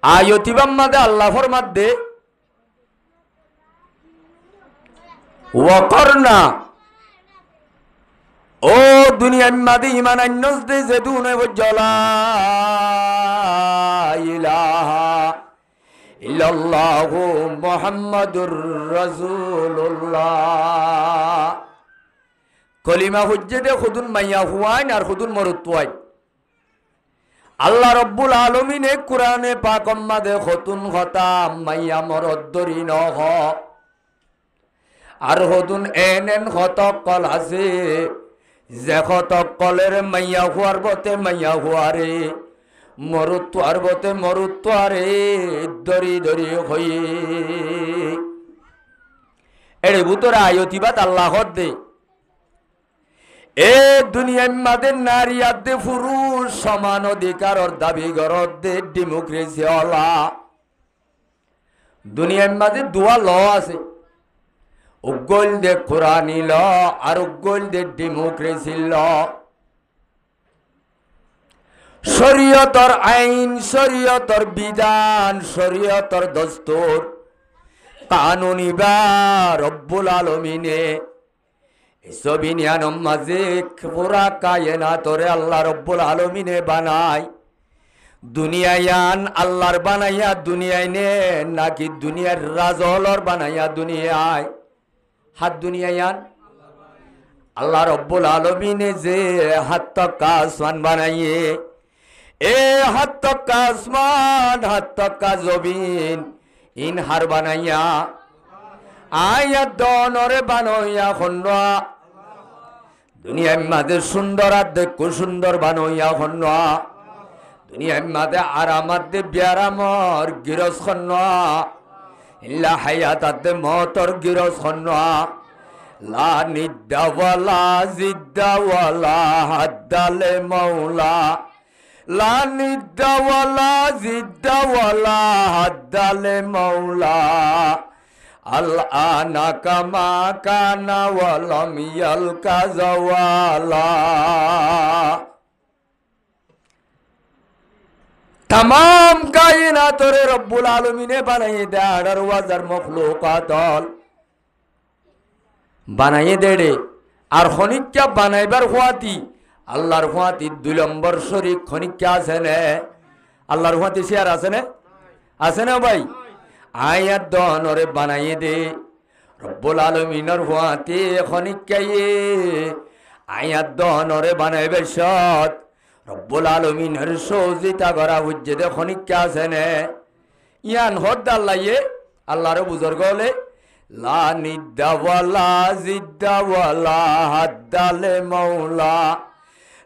আয়তিবাম মাদে আল্লাহ ফরমাদে ওয়াকরনা ও দুনিয়ার মাদে ইমান আন্নস দে যেদুনে বজ্জলা ইলাহা ইল্লাল্লাহু মুহাম্মাদুর রাসূলুল্লাহ কলিমা হুজ্জতে খুদুন মাইয়া হুয়াইন আর খুদুন মরুতুয়াই আল্লাহ রব্বুল আলমিনে কুরআনে পাকম মাদে খতুন খতাম মাইয়া মরদ্দরি নহ আর হতুন এন খতকল আছে যে খতকলের মাইয়া হুয়ার বতে মাইয়া হুয়ারে মরুত্বার বতে মরুত্বারে দরি দরি হয়ে এড়ে বুতরা আয়তিবাত আল্লাহ দে এ দুনিয়ার মাদের নারী আদে পুরুষ সমান অধিকারর দাবি গরদ দে ডেমোক্রেসি হলা দুনিয়ার মাঝে দুয়া ল আছে উগ্গল দে কোরআনি ল আর উগ্গল দে ডেমোক্রেসি ল শরীয়তর আইন শরীয়তর বিধান শরীয়তর দস্তুর কানুনি বা রব্বুল আলমিনে সবিনিয়ানম মাঝে পুরা কায়নাতরে আল্লাহ রব্বুল আলমিনে বানায় দুনিয়ায়ান আল্লাহর বানাইয়া দুনিয়ায় নে নাকি দুনিয়ার রাজলর বানাইয়া দুনিয়ায় হাত দুনিয়ায়ান আল্লাহ রব্বুল আলমিনে যে হাত তক্কা আসমান বানাইয়ে এ হাত তক্কা আসমান হাত তক্কা জবিন ইন হার বানাইয়া আয়া দনরে বানাইয়া খন্ডা দুনিয়ার মাঝে সুন্দর আর দেখো সুন্দর বানাইয়া খন্ডা দুনিয়ার মাঝে আরামাতে বিয়ারামর গিরস খন্ডা ইল্লা হায়াতাতে মতর গিরস খন্ডা লা নিদ্দাওয়ালা জিদ্দাওয়ালা হাদ্দালে মাওলা লা নিদ্দাওয়ালা জিদ্দাওয়ালা হাদ্দালে মাওলা আল্লানা কামা কানা ওয়ালাম ইয়ালকা জাওয়ালা तमाम कायनातरे रब्बुल आलमीने बनाए दे 18,000 मखलूकात बनाए देड़े আর খনিকা বানাইবার হুয়াতি আল্লাহর হুয়াতি 2 নম্বর শরীক খনিকা আছে না আল্লাহর হুয়াতি শেয়ার আছে না ভাই আয়াত দনরে বানাইয়ে দে রব্বুল আলামিনের হুয়াতি খনিকায়ে আয়াত দনরে বানাইবে সৎ রব্বুল আলামিনের সহযোগিতা করা হচ্ছে দে খনিকা আছে না ইয়ান হদ আল্লাহয়ে আল্লাহর বুজুর্গ হলে লা নিদ্দাওয়ালা জিদ্দাওয়ালা হাদ্দালে মাওলা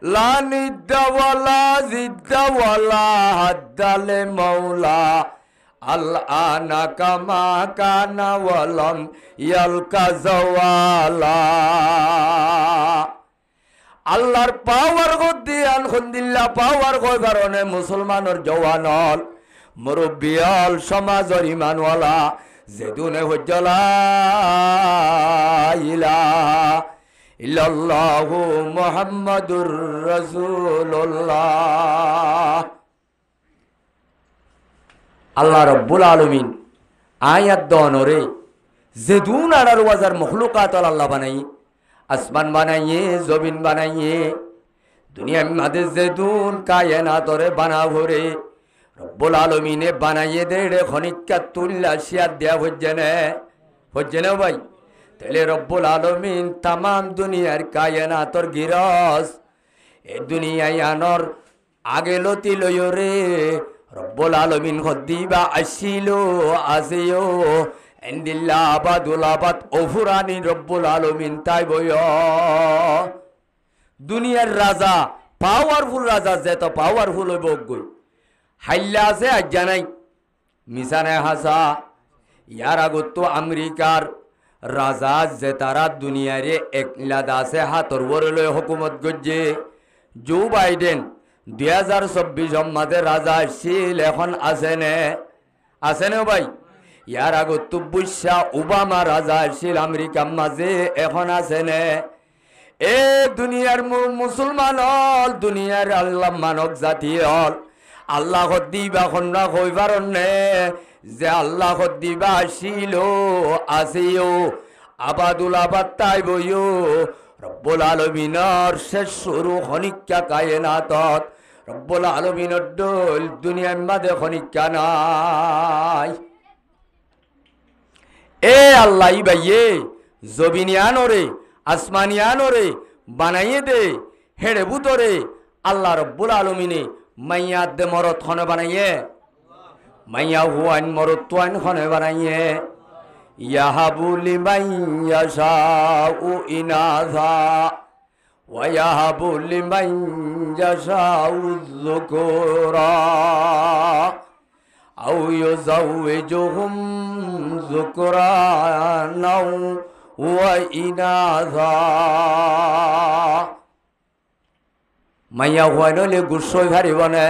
লা নিদ্দাওয়ালা জিদ্দাওয়ালা হাদ্দালে মাওলা আল্লানা কামা কানা ওয়ালাম ইয়ালকা জাওয়ালা আল্লাহর পাওয়ার গদ্দি আলহামদুলিল্লাহ পাওয়ার গো কারণে মুসলমানের জওয়ানল মুরব্বিয়াল সমাজের ইমানওয়ালা যেদুনে হজ্জলা ইলাহা ইল্লাল্লাহু মুহাম্মাদুর রাসূলুল্লাহ আল্লাহ রাব্বুল আলামিন আয়াত দনরে যেদুন 18,000 মখলুকাত আল্লাহ বানাই আসমান বানাইয়ে জমিন বানাইয়ে দুনিয়ার মাঝে যেদুন কায়নাতরে বানা ভরে রব্বুল আলামিনে বানাইয়ে দেড়ে খনিকা তুল্লা শিয়ার দেয়া হচ্ছে না ভাই তাহলে রব্বুল আলামিন তামাম দুনিয়ার কায়নাতর গিরস এ দুনিয়ায় আনর আগে লতি লয় রে রব্বুল আলামিন হদ্দিবা আসিল আসিও এন্দিল্লাবাদুলাবাদ ওফুরানি রব্বুল আলামিন তাই বয় দুনিয়ার রাজা পাওয়ারফুল রাজা যেত পাওয়ারফুল হইব গই হাইল্লা আছে আজ জানাই মিশানে হাসা ইয়ার আগত আমেরিকার রাজা যে তারা দুনিয়ারে একলাদ আছে হাতর বরলে হুকুমত গজ্জে জো বাইডেন 2024 মাঝে রাজা আসছিল এখন আছে না ভাই ইয়ার আগত বুশা ওবামা রাজা আসছিল আমেরিকার মাঝে এখন আছে না এ দুনিয়ার মুসলমান হল দুনিয়ার আল্লাহ মানব জাতি হল আল্লাহ দিবা খন্না কইবার নে যে আল্লাহ দিবা আসিল আসিও আবাদুল আবাদ তাই বইও রব্বুল আলামিনের শেষ শুরু খনিকা কায়নাতত রব্বুল আলামিনের দল দুনিয়ার মাঝে খনিকা নাই। এ আল্লাহ ইবাইয়ে জবিনিয়ানরে আসমানিয়ানরে বানাইয়ে দে হেড়ে বুতরে আল্লাহ রব্বুল আলামিনে মাইয়া দে মরত খনে বানাইয়ে মাইয়া হুয়ান মরত তোয়ান খনে বানাইয়ে ইয়াহাবু লিমান ইয়াশাউ ইনাযা ওয়া ইয়াহাবু লিমান ইয়াশাউ যুকুরা আও ইউযাওয়িজুহুম যুকরানাও ওয়া ইনাযা। মাইয়া হুয়া নলে গুসই ভারিবনে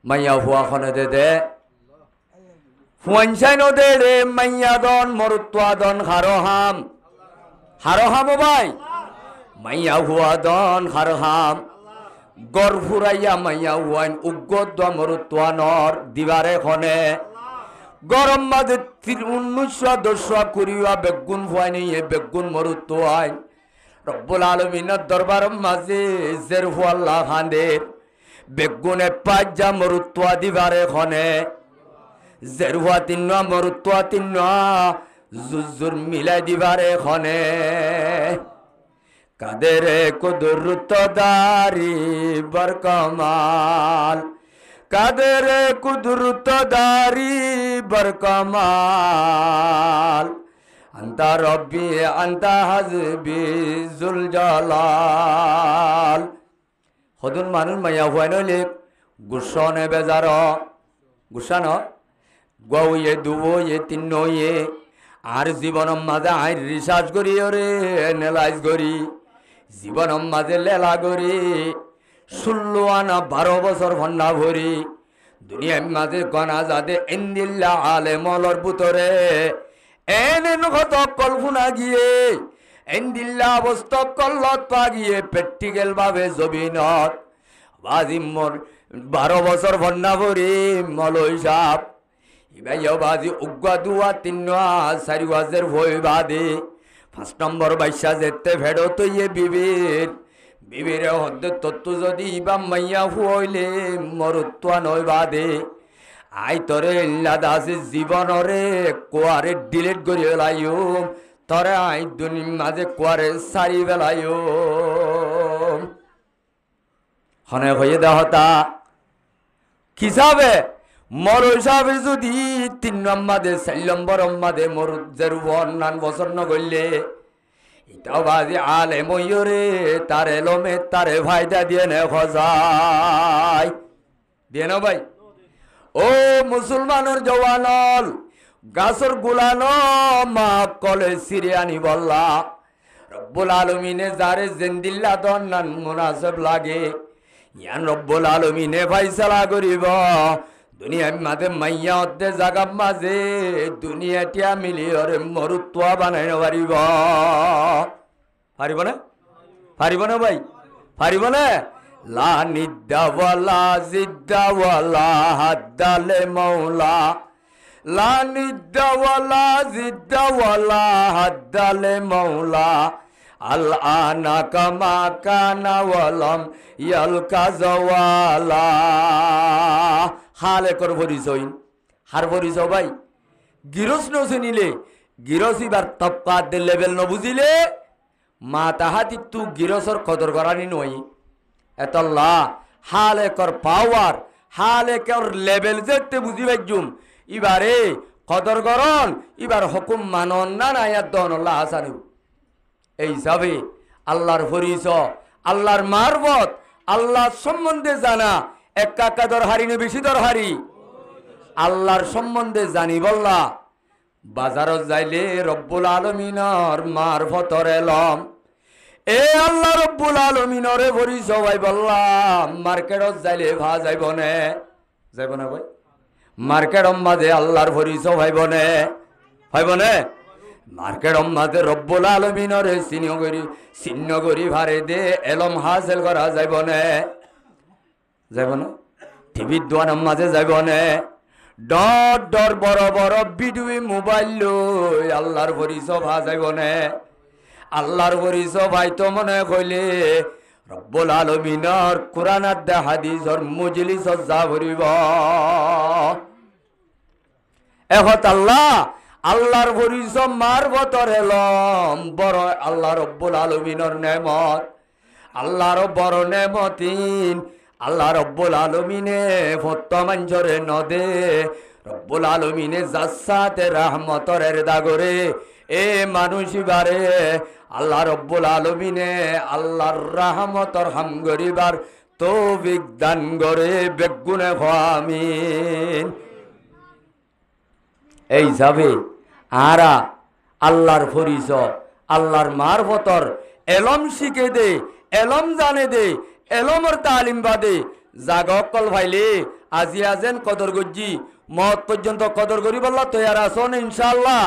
মাইয়া হুয়া খনে দে ফুয়ানসাই নদে রে মাইয়া দন মরুত্বা দন হারহাম ভাই মাইয়া হুয়া দন হারহাম গড় ফুরাইয়া মাইয়া হুয়াইন উগ্গদ মরুত্বা নর দিবারে খনে গরম মাঝে 1910 করিয়া বেগুন ফুয়াইনি বেগুন মরুত্বাইন রব্বুল আলামিনের দরবার মাঝে জের হুয়াল্লাহ খান্দে বেগুনে পাঁচা মরুত্বা দিবারে খনে জেরুয়া তিন্না মরুত্বা তিন্না জুজুর মিলাই দিবারে খনে কাদেরে কুদরত দারি বরকমাল কাদেরে কুদরত দারি বরকমাল আন্তা রব্বি আন্তা হাজবি জুল জালাল। হদুন মানুষ মাইয়া হুয়াই নইলে গুসনে বেজার গুসান গৌয়ে দুয়ে তিন আর জীবনম মাঝে আইন রিসার্চ করি ওরে এনালাইজ করি জীবনম মাঝে লেলা করি 16 আনা 12 বছর ভন্ডা ভরি দুনিয়ার মাঝে গনা যাদে ইন্দিল্লা আলে মলর বুতরে এন কত কল্পনা গিয়ে ইন্দিল্লা অবস্থা কল্লত পা গিয়ে প্র্যাকটিক্যাল ভাবে জবিনত বাজি মোর 12 বছর ভন্ডা ভরি মলই সাপ ইবাইয়া বাজি উগ্গা দুয়া 3 4 ভই বাদে 5 নম্বর বাইশা যেতে ভেড়ো তো ইয়ে বিবিরে হদ্দে তত্ত্ব যদি ইবা মাইয়া হইলে মরুত্বা নয় বাদে আই তরে ইল্লাদাসি জীবনরে কোয়ারে ডিলিট করি বেলাইও তরে আই দুনির মাঝে কোয়ারে সারি বেলাইও হনে হয়ে দেহতা কি যাবে মর হিসাবে যদি 3 নম্বরে 4 নম্বর মাদে মরুজ্জের নান বছর নগলে এটাও বাজি আলে ময়ূরে তার এলোমে তারে ফায়দা দিয়ে নে খজাই দিয়ে না ভাই ও মুসলমানের জওয়ানল গাছর গুলানো মা কলে সিরিয়ানি বল্লা রব্বুল আলামিনে যারে জিন্দিল্লা দন্নান মুনাসব লাগে ইয়ান রব্বুল আলামিনে ফয়সালা করিব দুনিয়ার মাঝে মাইয়া অর্ধে জাগা মাঝে দুনিয়াটিয়া মিলিয়রে মরুত্বা বানাই পারিব পারিব না ভাই পারিব না লা নিদ্দাওয়ালা জিদ্দাওয়ালা হাদ্দালে মৌলা লা নিদ্দাওয়ালা জিদ্দাওয়ালা হাদ্দালে মৌলা আল আনা কামা কানা ওয়ালাম ইয়াল কাজওয়ালা হালে কর ভরিছইন হার ভরিছ ভাই গিরস নছিনিলে গিরসিবার তপ্পা দে লেভেল ন বুঝিলে মা তাহাতি তু গিরসর কদর করানি নই এতল্লা হালে কর পাওয়ার হালে কর লেভেল যেতে বুঝি বাইজুম ইবারে কদর করন ইবার হুকুম মানন না নায়াত দন আল্লাহ হাসানু এই হিসাবে আল্লাহর ফরিস আল্লাহর মারবত আল্লাহ সম্বন্ধে জানা একা দরহারি নে বেশি দরহারি আল্লাহর সম্বন্ধে জানি বললা বাজারত যাইলে রব্বুল আলামিনের মারফতর এলম এ আল্লাহ রব্বুল আলামিনরে ফরিস ভাই বললা মার্কেটত যাইলে ভা যাইব না ভাই মার্কেট মাঝে আল্লাহর ফরিস ভাইব না মার্কেট মাঝে রব্বুল আলামিনরে চিহ্ন করি ভারে দে এলম হাসিল করা যাইব না টিভির দোয়ানের মাঝে যাইব নে ডর ডর বড় বড় ভিডিও মোবাইল লই আল্লাহর পরিচয় ভাজাইব নে আল্লাহর পরিচয় ভাইতো মনে কইলে রব্বুল আলামিনের কোরআন আর হাদিসের মজলিসত যা করিব এখন আল্লাহ আল্লাহর পরিচয় মারবতর এলম বড় আল্লাহ রব্বুল আলামিনের নেমত আল্লাহর বড় নেমতিন আল্লাহ রব্বুল আলামিনে ফত্তমাঞ্জরে নদে রব্বুল আলামিনে জাসাতে রহমতের দাগরে এ মানুষি বারে আল্লাহ রব্বুল আলামিনে আল্লাহর রহমতর হাম গরিবার তৌফিক দান করে বেগুনে আমিন এই যাবে আরা আল্লাহর পরিচয় আল্লাহর মারফতর এলম শিখে দে এলম জানে দে এলমর তালিম বাদে জাগকল ভাইলে আজি আজেন কদর গজ্জি মত পর্যন্ত কদর করি বললা তৈয়ার আসন ইনশাআল্লাহ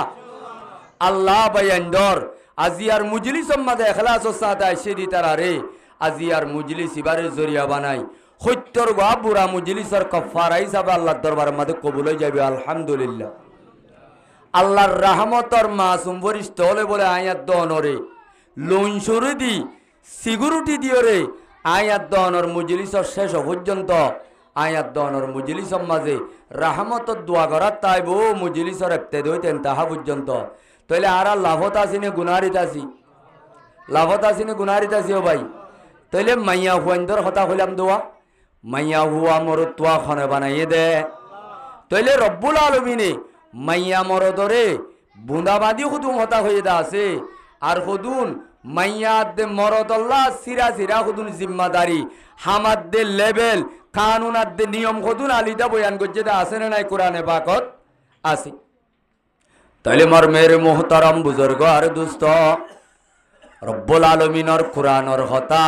আল্লাহ বাইন্দর আজি আর মুজলিস মাদে এখলাস সাথে আইসে দি তারারে আজি আর মুজলিস ইবারে জরিয়া বানাই সত্যর গা বুড়া মুজলিসর কফারা হিসাবে আল্লাহর দরবার মাদে কবুল হয়ে যাবে আলহামদুলিল্লাহ আল্লাহর রহমতর মাসুম বরিষ্ঠ হলে বলে আয়াত দনরে লোন সরে দি সিকিউরিটি দিও রে আয়াত দনর মুজলিসর শেষ পর্যন্ত আয়াত দনর মুজলিসর মাঝে রহমতর দোয়া করার তাইব মুজলিসর একতে দইতেন তাহা পর্যন্ত তাইলে আর লাভত আসিনে গুনারিত আসি লাভত আসিনে গুনারিত আসি ও ভাই তাইলে মাইয়া হুয়াইন্দর কথা হইলাম দোয়া মাইয়া হুয়া মর তোয়া খনে বানাইয়ে দে তাইলে রব্বুল আলামিনে মাইয়া মরদরে বুঁদাবাদি হুদুম হতা হয়ে দা আছে আর হুদুন মাইয়া দে মরদল্লা সিরা সিরা হুদুন জিম্মাদারি হামাদ দে লেভেল কানুনাত দে নিয়ম হুদুন আলিদা বয়ান করছে দা আছে না নাই কোরআনে পাকত আছে তাইলে মর মেরে মোহতারাম বুজুর্গ আর দুস্ত রব্বুল আলামিনের কোরআনের হতা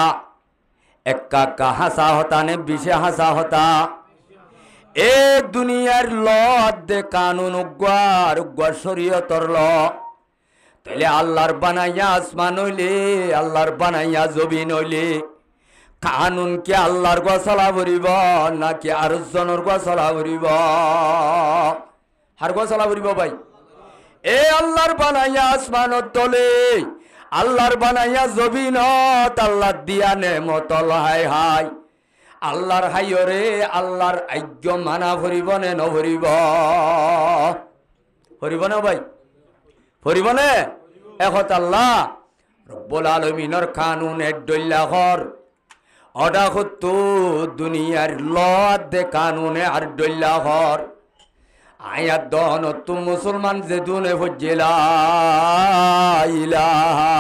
এক্কা কা হাসা হতা নে বিশে হাসা হতা এ দুনিয়ার ল দে কানুন উগ্র শরীয়তর ল তাইলে আল্লাহর বানাইয়া আসমান হইলে আল্লাহর বানাইয়া জমিন হইলে কানুন কে আল্লাহর গছলা ভরিব নাকি আর জনের গছলা ভরিব আর গছলা ভরিব ভাই এ আল্লাহর বানাইয়া আসমানত তলে আল্লাহর বানাইয়া জমিনত আল্লাহ দিয়া নেমত হাই হাই আল্লাহর হাইরে আল্লাহর আজ্ঞ মানা ভরিব নে নভরিব ভরিব না ভাই ভরিব নে এখন আল্লাহ রব্বুল আলামিনের কানুন এড্ডল্লা ঘর অডা হতো দুনিয়ার লত দে কানুনে আর ডল্লা ঘর আয়াত দন তুম মুসলমান যে দুনে ভজিলা ইলাহা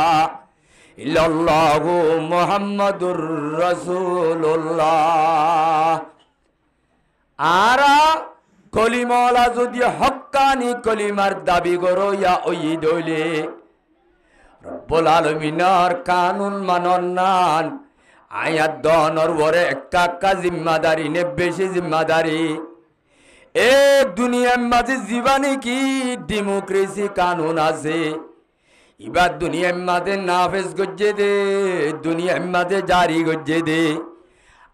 ইল্লাল্লাহু মুহাম্মাদুর রাসূলুল্লাহ আরা কলিমালা যদি হক্কানি কলিমার দাবি করো ইয়া ওই দইলে রব্বুল আলামিনের কানুন মানন নান আয়াত দনর বরে একা জিম্মাদারি নে বেশি জিম্মাদারি এ দুনিয়ার মাঝে জীবানে কি ডেমোক্রেসি কানুন আছে এবার দুনিয়ার মাঝে নাফেজ গজ্জে দে দুনিয়ার মাঝে জারি গজ্জে দে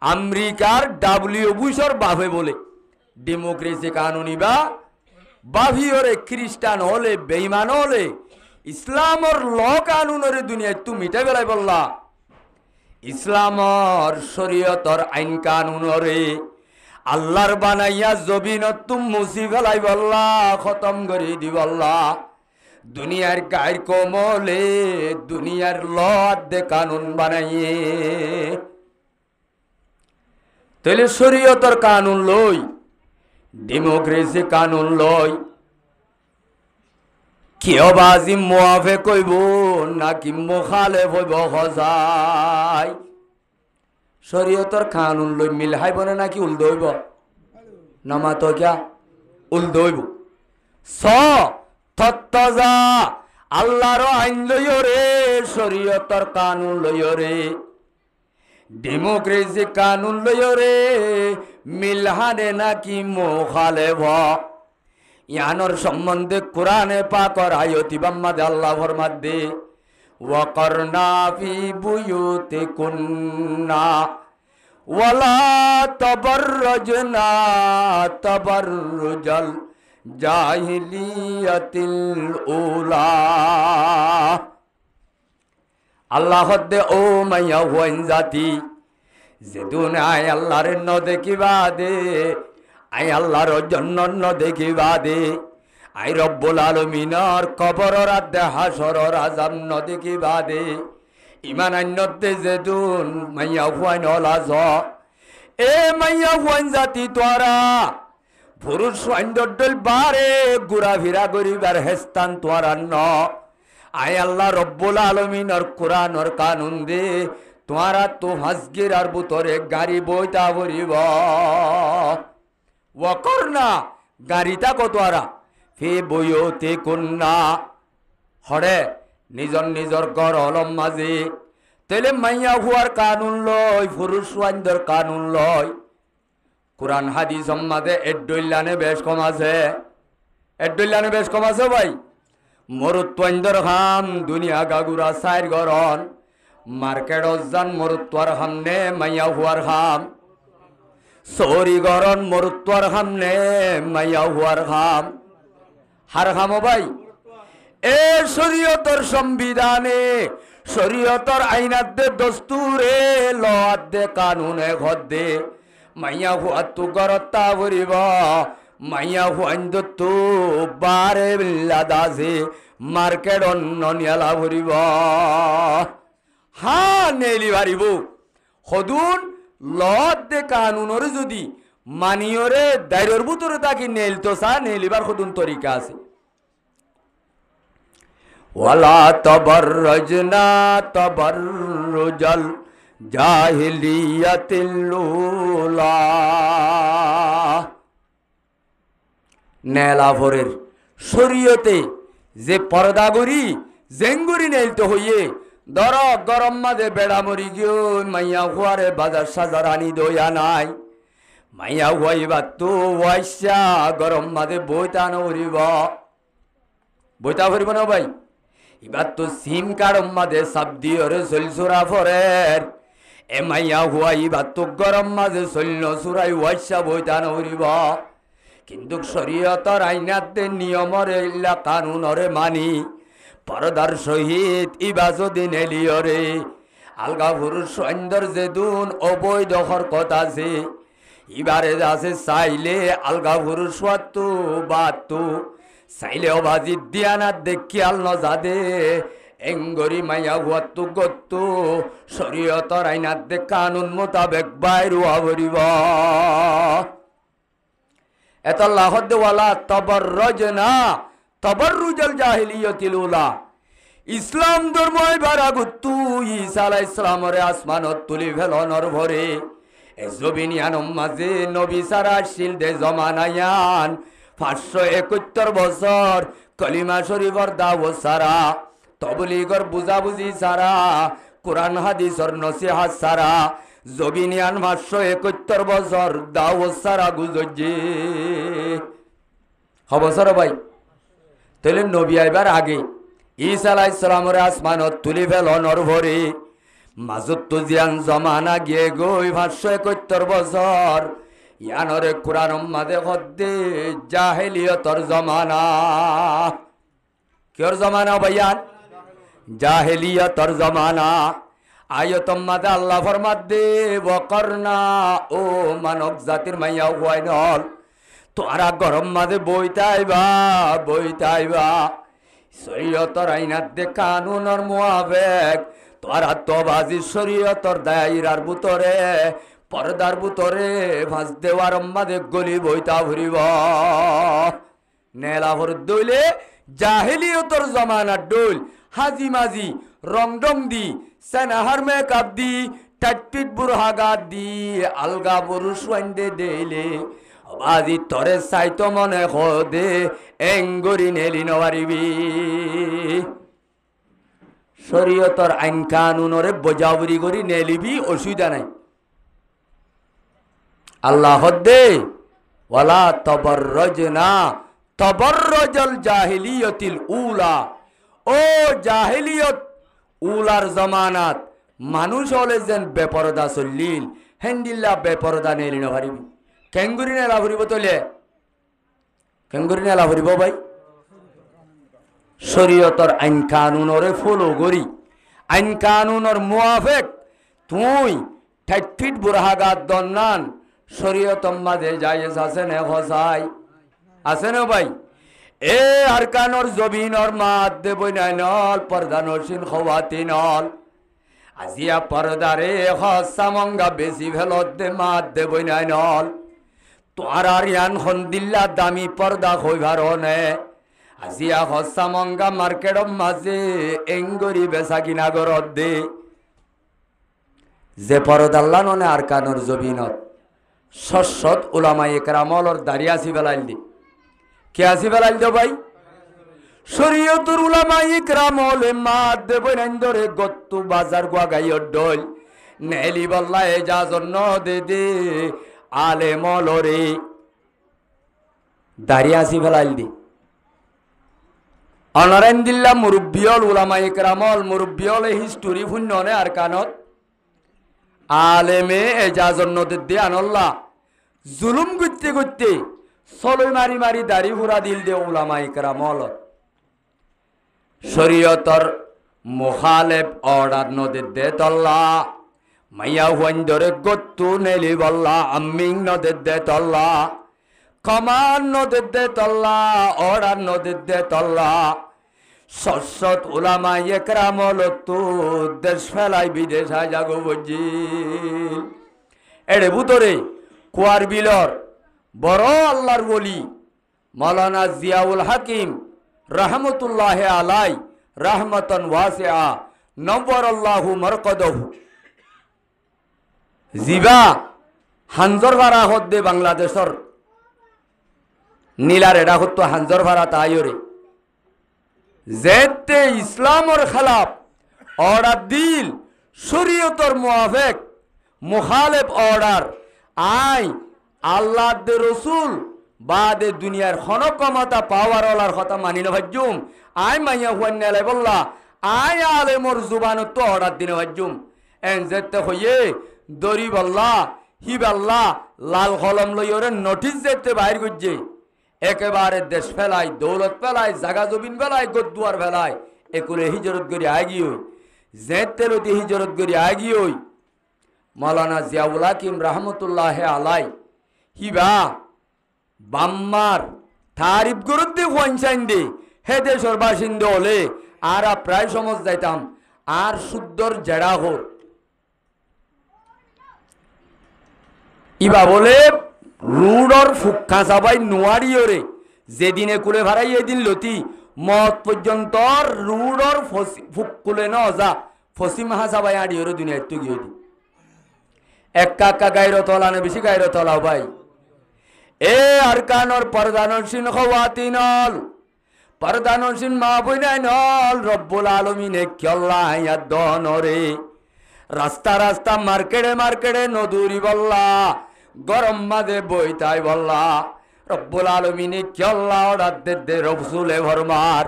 আমেরিকার ডাব্লিউ বুশর বাফে বলে ডেমোক্রেসি কানুন ইবা বাফি ওরে খ্রিস্টান হলে বেঈমান হলে ইসলামর ল কানুনরে দুনিয়ায় তুমি মিটাই বেলাই বললা ইসলামর শরীয়তর আইন কানুনরে আল্লাহর বানাইয়া জবিনত তুম মুসি ফেলাই বললা খতম করে দি বললা দুনিয়ার গায়ের কোমলে দুনিয়ার লত দে কানুন বানাইয়ে তাহলে শরীয়তর কানুন লই ডেমোক্রেসি কানুন লই কেউ বাজি মুআফে কইব নাকি মুখালেফ হইব হজাই শরীয়তর কানুন লই মিলহাই বনে নাকি উল দইব নামা তো কিয়া উল দইব স তত্তজা আল্লাহর আইন লইও রে শরীয়তর কানুন লইও রে ডেমোক্রেসি কানুন লইও রে মিলহানে নাকি মুখালেফ ইয়ানোর সম্বন্ধে কোরআনে পাকর আয়াতি বাম্মাদে আল্লাহ ফরমাদে ওয়াকরনা ফি বুয়ুতিকুন্না ওয়ালা তাবাররাজনা তাবাররুজাল জাহিলিয়াতিল উলা। আল্লাহ দে ও মাইয়া হুয়াইন জাতি যেদুন আয় আল্লাহর ন দেখিবা দে, আই আল্লাহর জন্য ন দেখিবা দে, আই রব্বুল আলামিনের কবরর আদে হাসরর আযাব ন দেখিবা দে। ইমান আন্নতে যেদুন মাইয়া হুয়াইন ওলাজ এ মাইয়া হুয়াইন জাতি তোরা পুরুষ সৈন্যদল বারে ঘুরা ফিরা করিবার হেস্তান তোরা ন। আয় আল্লাহ রব্বুল আলামিনের কোরআনের কানুন দে তোরা তো হাজগির আর বুতরে গাড়ি বইতা ভরিব ওয়াকরনা গাড়িটা কতরা ফে বইতে কন্যা হরে নিজর নিজর ঘর অলম মাঝে তেলে মাইয়া হুয়ার কানুন লয় পুরুষ সৈন্যর কানুন লয়। কোরআন হাদিস মাঝে এড্ডইলানে বেশ কম আছে, এড্ডইলানে বেশ কম আছে ভাই। মরুত্বন্দর হাম দুনিয়া গাগুরা সাইর গরন মার্কেট অজান মরুত্বর হামনে মাইয়া হুয়ার হাম সরি গরন মরুত্বর হামনে মাইয়া হুয়ার হাম হার হাম ভাই। এ শরীয়তর সংবিধানে শরীয়তর আইনাদ্দে দস্তুরে লআদ্দে কানুনে ঘদ্দে মাইয়া হুয়ার তু গরত্তা ভরিব মাইয়া হুয়াইন্দ তু বারে বিল্লাদাসে মার্কেট অন্য নিয়ালা ভরিব হা নেলি ভারিব সদুন লআদ্দে কানুনর যদি মানিয়রে দাইরর ভিতরে তাকি নেল তো সা নেলিবার সদুন তরিকা আছে। ওয়ালা তাবাররাজনা তাবাররুজাল জাহিলিয়াতিল উলা। নেলাভরের শরীয়তে যে পর্দা করি জেঙ্গুরি নেলতে হইয়ে ধর গরম মাঝে বেড়া মরি গিয়ে মাইয়া হুয়ারে বাজার সাজার আনি দইয়া নাই মাইয়া হুয়াইবা তো ওয়াইসা গরম মাঝে বইতা নরিব বইতা ভরিব না ভাই। এবার তো সিম কার্ড মাঝে সাপ দিয়ে চলছুরা ফরের এ মাইয়া হুয়া এবার তো গরম মাঝে চলল চুরাই ওয়াইসা বইতা নরিব। কিন্তু শরীয়তর আইনাতে নিয়মর ইল্লা কানুনরে মানি পরদার সহিত ইবা যদি নেলিয়রে আলগা পুরুষ সৈন্যর যেদুন অবৈধ হরকত আছে এবারে আছে চাইলে আলগা পুরুষ বাতু চাইলে অবাজি দিয়ানা দেখি আল নজাদে এঙ্গরি মাইয়া হুয়াতু গত্তু শরীয়তর আইনাতে কানুন মোতাবেক বাইরু আবরিব। এত আল্লাহদ ওয়ালা তাবাররাজনা তাবাররুজাল জাহিলিয়াতিল উলা। ইসলাম ধর্ম এবার আগুত্তু ঈসা আলাইহিস সালামরে আসমানত তুলি ফেলনর ভরে এ জবিনিয়ান মাঝে নবী সারা শিল দে জমানায়ান 571 বছর কলিমা শরীফর দাওয়াত সারা তবলিগর বুঝাবুঝি সারা কোরআন হাদিসর নসিহত সারা জবিনিয়ান 571 বছর দাওয়াত সারা গুজরে হবছর ভাই। তাহলে নবী আইবার আগে ঈসা আলাইহিস সালামের আসমানত তুলি ফেলনর ভরে মাজুত তো জিয়ান জমানা গিয়ে গই 571 বছর ইয়ানরে কোরআন মাঝে হদ্দে জাহেলিয়তর জমানা। কিয়র জমানা ভাইয়ান? জাহেলিয়তর জমানা। আয়তম মাঝে আল্লাহ ফরমাত দে ওয়াকরনা ও মানব জাতির মাইয়া হুয়াই নল তোরা গরম মাঝে বইতাইবা শরীয়তর আইনাত দে কানুনর মুআফিক তোরা তো বাজি শরীয়তর দায়রার ভিতরে পর্দার ভিতরে ভাঁজ দেওয়ার মাঝে গলি বইতা ভরিব নেলা ভর দইলে জাহেলিয়তর জমানার ডইল হাজি মাজি রং ডং দি সেনাহার মেকআপ দি টাটপিট বুরহাগাত দি আলগা পুরুষ ওয়াইন্দে দেইলে আজি তরে সাইতো মনে হদে এঙ্গরি নেলি নওয়ারিবি শরীয়তর আইন কানুনরে বজাবরি করি নেলিবি অসুবিধা নাই। আল্লাহ দে ওয়ালা তাবাররাজনা তাবাররাজাল জাহিলিয়াতিল উলা। ও জাহিলিয়ত উলার জমানাত মানুষ হলে যেন বেপরদা চলিল হেন্দিল্লা বেপরদা নেলি না পারিবি কেঙ্গুরি নেলা ফুরিব তলে কেঙ্গুরি নেলা ফুরিব ভাই শরীয়তর আইন কানুনরে ফলো করি আইন কানুনর মুআফিক তুই 60 ফিট বুড়াগাত দন্নান শরীয়তর মাঝে জায়েজ আছে না হসাই আছে না ভাই এ আরকানর জবিনর মাত দেবই নাই নল পর্দানসীন খওয়াতিনল আজিয়া পর্দারে হসামঙ্গা বেশি ভেলত দে মাত দেবই নাই নল তোর আর ইয়ান হন্দিল্লা দামি পর্দা হইবার নে আজিয়া হসামঙ্গা মার্কেটর মাঝে এঙ্গরি বেচা কিনা গরত দে যে পরদাল্লা ননে আরকানর জবিনত সৎ উলামায়ে কেরামলর দাঁড়িয়ে আসি বেলাইল দি কে আসি বেলাইল দে ভাই শরীয়তুর উলামায়ে কেরামলে মাত দেবই নাই ধরে গত্তু বাজার গুয়াগাইয়র ডল নেলি বল্লা এজাজর ন দে দে আলেমলরে দাঁড়িয়ে আসি বেলাইল দি অনরেন দিল্লা মুরব্বিয়ল উলামায়ে কেরামল মুরব্বিয়ল হিস্টোরি শূন্যনে আরকানত আলেমে এজাজর নদে দে আনল্লা জুলুম করতে করতে সলই মারি মারি দাড়ি হুরা দিল দে উলামায়ে কেরামল শরীয়তর মুখালেফ অর্ডার নদে দে তল্লা মাইয়া হুয়াইন ধরে গত্তু নেলি বল্লা আম্মিং নদে দে তল্লা কমান নদে দে তল্লা অর্ডার নদে দে তল্লা সৎ উলামায়ে কেরামল তো দেশ ফেলাই বিদেশ জাগো বজিল এড়ে বুতরে কুয়ার বিলর বড় আল্লাহর ওলি মাওলানা জিয়াউল হাকিম রহমতুল্লাহ আলাই রহমতন ওয়াসিআ নব্বরাল্লাহু মারকাদাহু জিবা হানজর ভাড়া হদ্দে বাংলাদেশর নীলার এডা হতো হানজর ভাড়া তাইরে যেতে ইসলামর খেলাফ অর্ডার দিল শরীয়তর মুআফিক মুখালেফ অর্ডার আই আল্লাহ দে রসুল বাদে দুনিয়ার ক্ষমতা পাওয়ার ওলার কথা মানি না ভাজ্যুম আই মাইয়া হুয়ান নেলাই বললা আই আলেমর জুবানত তো অর্ডার দিনে ভাজ্যুম এন যেতে হইয়ে দরি বললা হিবাল্লা লাল কলম লইরে নোটিশ যেতে বাইর করছে একেবারে দেশ ফেলাই দৌলত ফেলাই জাগা জমিন ফেলাই গদ্দুয়ার ফেলাই একুলে হিজরত করি আগি হই যেতে লতি হিজরত করি আগি হই মাওলানা জিয়াউল হাকিম রহমতুল্লাহ আলাই হিবা বাম্মার তারিফ করতে পঞ্চাইন দে হে দেশের বাসিন্দা হলে আর প্রায় সমজ যাইতাম আর শুদ্ধর জেড়া হোক ইবা বলে রুডর ফুক্কা চাবাই নোয়ারিওরে যেদিনে কুলে ভাড়াই এদিন লতি মত পর্যন্ত রুডর ফুক কুলে ন যা ফসি মাহা চাবাই আড়িওরে দুনিয়ার তো গিয়ে দি একা একা গাইর তলা না বেশি গাইর তলাও ভাই এ আরকানর পর্দানসীন খওয়াতিনল পর্দানসীন মা বইনাই নল রব্বুল আলামিনে কেল্লা দনরে রাস্তা রাস্তা মার্কেটে মার্কেটে নদুরি বল্লা গরম মাঝে বইতাই বল্লা রব্বুল আলামিনে কেল্লা অর্ডার দে রসুলে ভরমার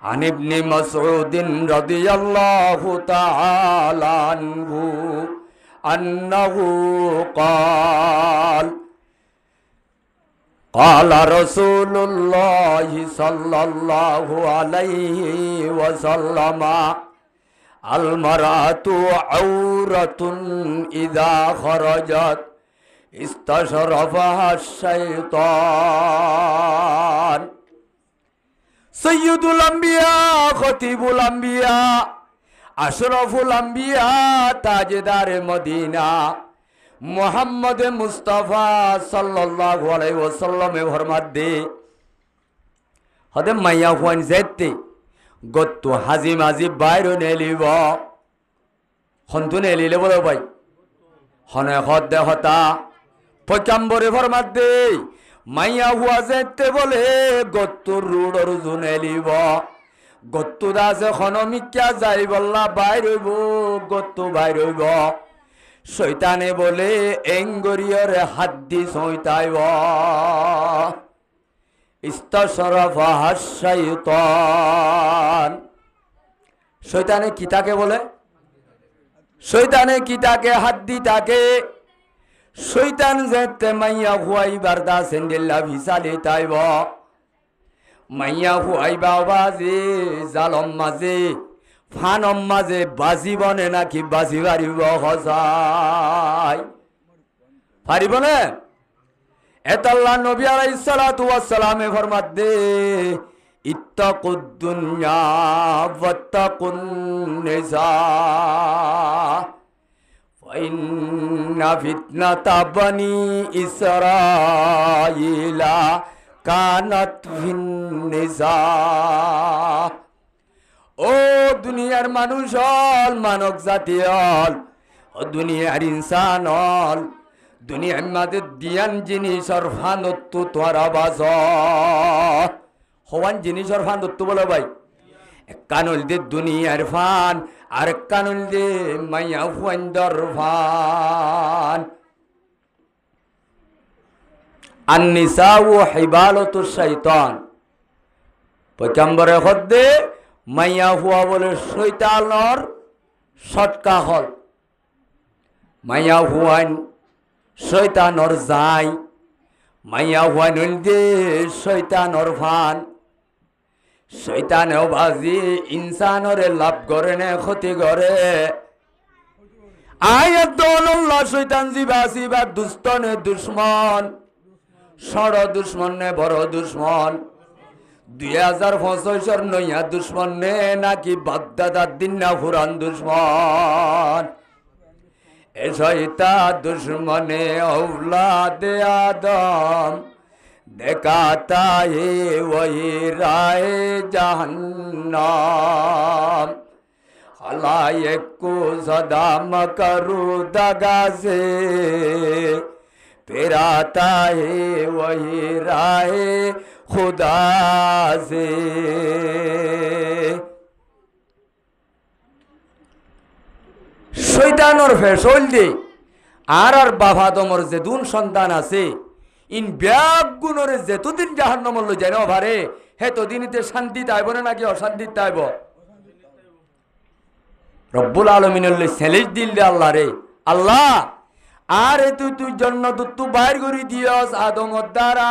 আন ইবনে মাসউদিন রাদিয়াল্লাহু তাআলা আনহু আন্নাহু ক্বাল قال رسول الله صلى الله عليه وسلم المرأة عورة إذا خرجت استشرفها الشيطان سيد الأنبياء خطيب الأنبياء أشرف الأنبياء تاجدار مدينة মোহাম্মদ মুস্তাফা সাল্লাল্লাহু আলাইহি ওয়াসাল্লামে হরমাত দে হদে মাইয়া হুয়ান যেতে গত্তু হাজি মাজি বাইর নেলিব হন্তু নেলিলে বলো ভাই হনে হদ দে হতা পয়গাম্বরে হরমাত দে মাইয়া হুয়া যেতে বলে গত্তু রুডর জুনেলিব গত্তু দাসে খনমিকা যাই বল্লা বাইর হইব গত্তু বাইর হইব শৈতানে বলে এঙ্গরিয়রে হাদ্দি সইতাইব ইস্তাশরাফাহা শাইতান শৈতানে কিতাকে বলে শয়তানে কি তাকে হাত দি তাকে শয়তান যেতে মাইয়া হুয়াইবার দা সেন্ডেল্লা ভিসালে তাইব মাইয়া হুয়াইবা বাজে জালম মাঝে ফানম মাঝে বাজি বনে নাকি বাজি পারিব হসাই পারিব না এতাল্লাহ নবী আলাইহিস সালাতু ওয়াস সালামে ফরমাত দে ইত্তাকুদ দুনিয়া ওয়াত্তাকুন নিসা ফাইন্না ফিতনাতা বনি ইসরাঈলা কানাত ফিন নিসা ও দুনিয়ার মানুষ হল মানব জাতি হল ও দুনিয়ার ইনসান হল দুনিয়ার মাঝে দিয়ান জিনিসর ফানত্তু তোরা বাজ হওয়ান জিনিসর ফানত্তু বলো ভাই এক কানুল দে দুনিয়ার ফান আর কানুল দে মাইয়া ফুয়ান্দর ফান আন-নিসাউ হিবালাতু শাইতান পয়গম্বরে খদ্দে মাইয়া হুয়া বলে শয়তানর সটকা হল মাইয়া হুয়ান শয়তানর যাই মাইয়া হুয়ান দে শয়তানর ফান শয়তানেও বাজি ইনসানরে লাভ করে নে ক্ষতি করে আয়াত দৌল্লাহ শয়তান জিবা দুস্তনে দুশ্মন ষড় দুশ্মন নে বড় দুশ্মন 2025 নইয়া দুশ্মন নে নাকি বাগদাদার দিন না ফুরান দুশ্মন এ শয়তান দুশ্মনে औलादे आदम देखाता है वही राह जहन्नम खलाइक को सदा मकरू दगा से फिर आता है वही राह खुदा से শয়তানর ফেসল দে আর বাবা দমর যে দুন সন্তান আছে ইন ব্যাগ গুণরে যেতদিন জাহান্নামে লই যায় না ভারে হেতদিনতে শান্তি তাইব না নাকি অশান্তি তাইব রব্বুল আলামিনের লই সেলেজ দিল দে আল্লাহ রে আল্লাহ আর তুই জান্নাত তু বাইর করি দিয়স আদমর দ্বারা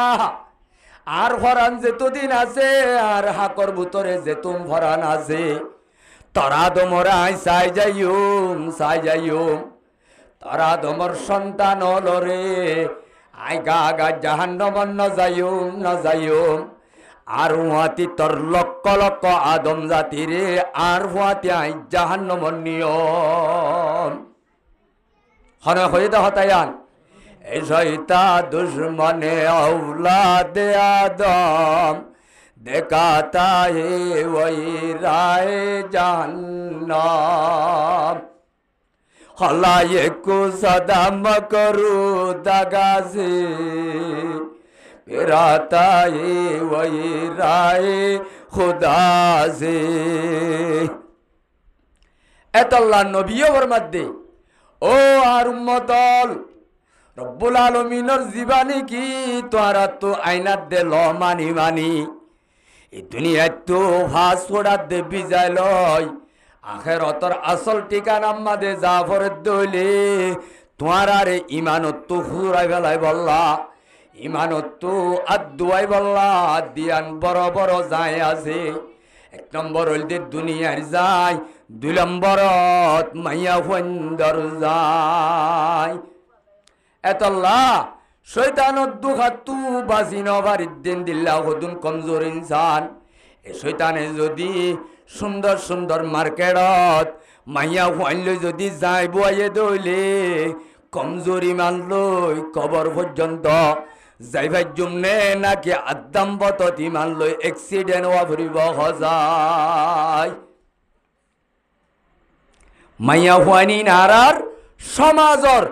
আর ফরান যেতদিন আছে আর হাকর ভিতরে যেতুম ফরান আছে তারা দমরা চাই যাইম তারা দমর সন্তান হলরে আই গা গা জাহান্নাম না যাইম আর হুয়াতি তোর লক্ষ লক্ষ আদম জাতিরে আর হুয়াতি আই জাহান্নাম নিয়ম হনে হইদা হতায়ান এই শয়তান দুশ্মনে औलादे आदम देखाता है वही राह जहन्नम खलाइक को सदा मकरू दगा से फिर आता है वही राह खुदा से एतल्लाह नबीओ फरमाते ओ আর উম্মতল রব্বুল আলামিনের জীবানী কি তোরা তো আইনাত দে ল মানি এই দুনিয়ায় তো ভাস ফোড়া দে বিজায় লয় আখেরতর আসল ঠিকানা আমাদে জাফরের দইলে তোরা রে ইমানত তো ফুরাই ফেলাই বললা ইমানত তো আদুয়াই বললা দিয়ান বড় বড় যায় আছে এক নম্বর হইতে দুনিয়ার যায় দুই নম্বরত মাইয়া ফন্দর যায় এতল্লাহ শয়তানত দুখাতু বাসিন বাড়ির দিন দিল্লা হদুন কমজোর ইনসান এ শয়তানে যদি সুন্দর সুন্দর মার্কেটত মাইয়া ফুয়াইলে যদি যাই বুয়াইয়ে দইলে কমজোরি মানলই কবর পর্যন্ত যাইবার জন্যে নাকি আদাম বতত ইমান লই এক্সিডেন্ট হওয়া ফুরিব হজায় মাইয়া ফুয়ানি নারার সমাজর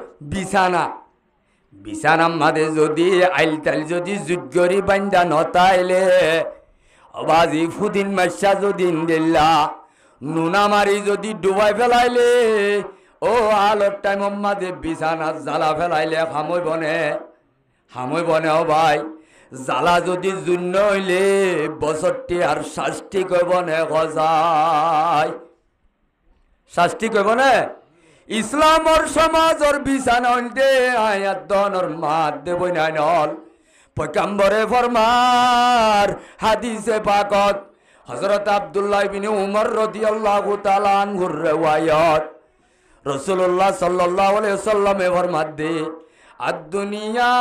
বিছানা মাঝে যদি আইল তাইল যদি যুদ্ধরি বান্ধা নতাইলে বাজি ফুদিন মাসা যদি দিল্লা নুনা মারি যদি ডুবাই ফেলাইলে ও আলোর টাইম মাঝে বিছানা জ্বালা ফেলাইলে খামই বনে ও ভাই জ্বালা যদি জুন্ন হইলে বছরটি আর শাস্তি কইব নে গজায় শাস্তি কইব নে ইসলামর সমাজর বিছানতে আয়াত দনর মাত দেব নাই নল পয়গম্বরে ফরমার হাদিসে পাকত হযরত আব্দুল্লাহ ইবনে উমর রাদিয়াল্লাহু তাআলা আনহুর riwayat রাসূলুল্লাহ সাল্লাল্লাহু আলাইহি ওয়াসাল্লামে ফরমাতে আদ-দুনিয়া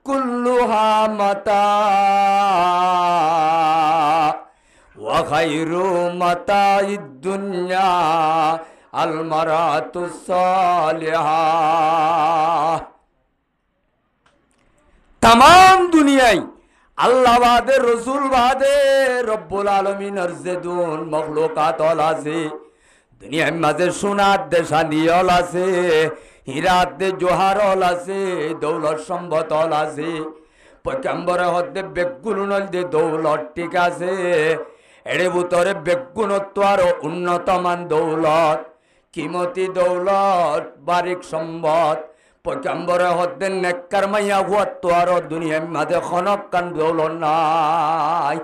কুল্লুহা মাতা ওয়া খায়রু মাতা'id দুনিয়া আল মারাতুস সালিহা। तमाम দুনিয়ায় আল্লাহ বাদে রসুল বাদে রব্বুল আলমিনের যেদুন মখলুকাত আছে দুনিয়ার মাঝে সোনার দে শানিয়ল আছে, হীরাত দে জোহারল আছে, দৌলত সম্পদল আছে, পয়গম্বরে হদ্দে বেগুনল দে দৌলত ঠিক আছে। এর ভিতরে বেগুনত্ব আরো উন্নতমান দৌলত, কিমতি দৌলত, বারিক সম্পদ। পয়গম্বরে হদ্দে নেককার মাইয়া হুয়াত আরো দুনিয়ার মাঝে খনক কান দৌলত নাই।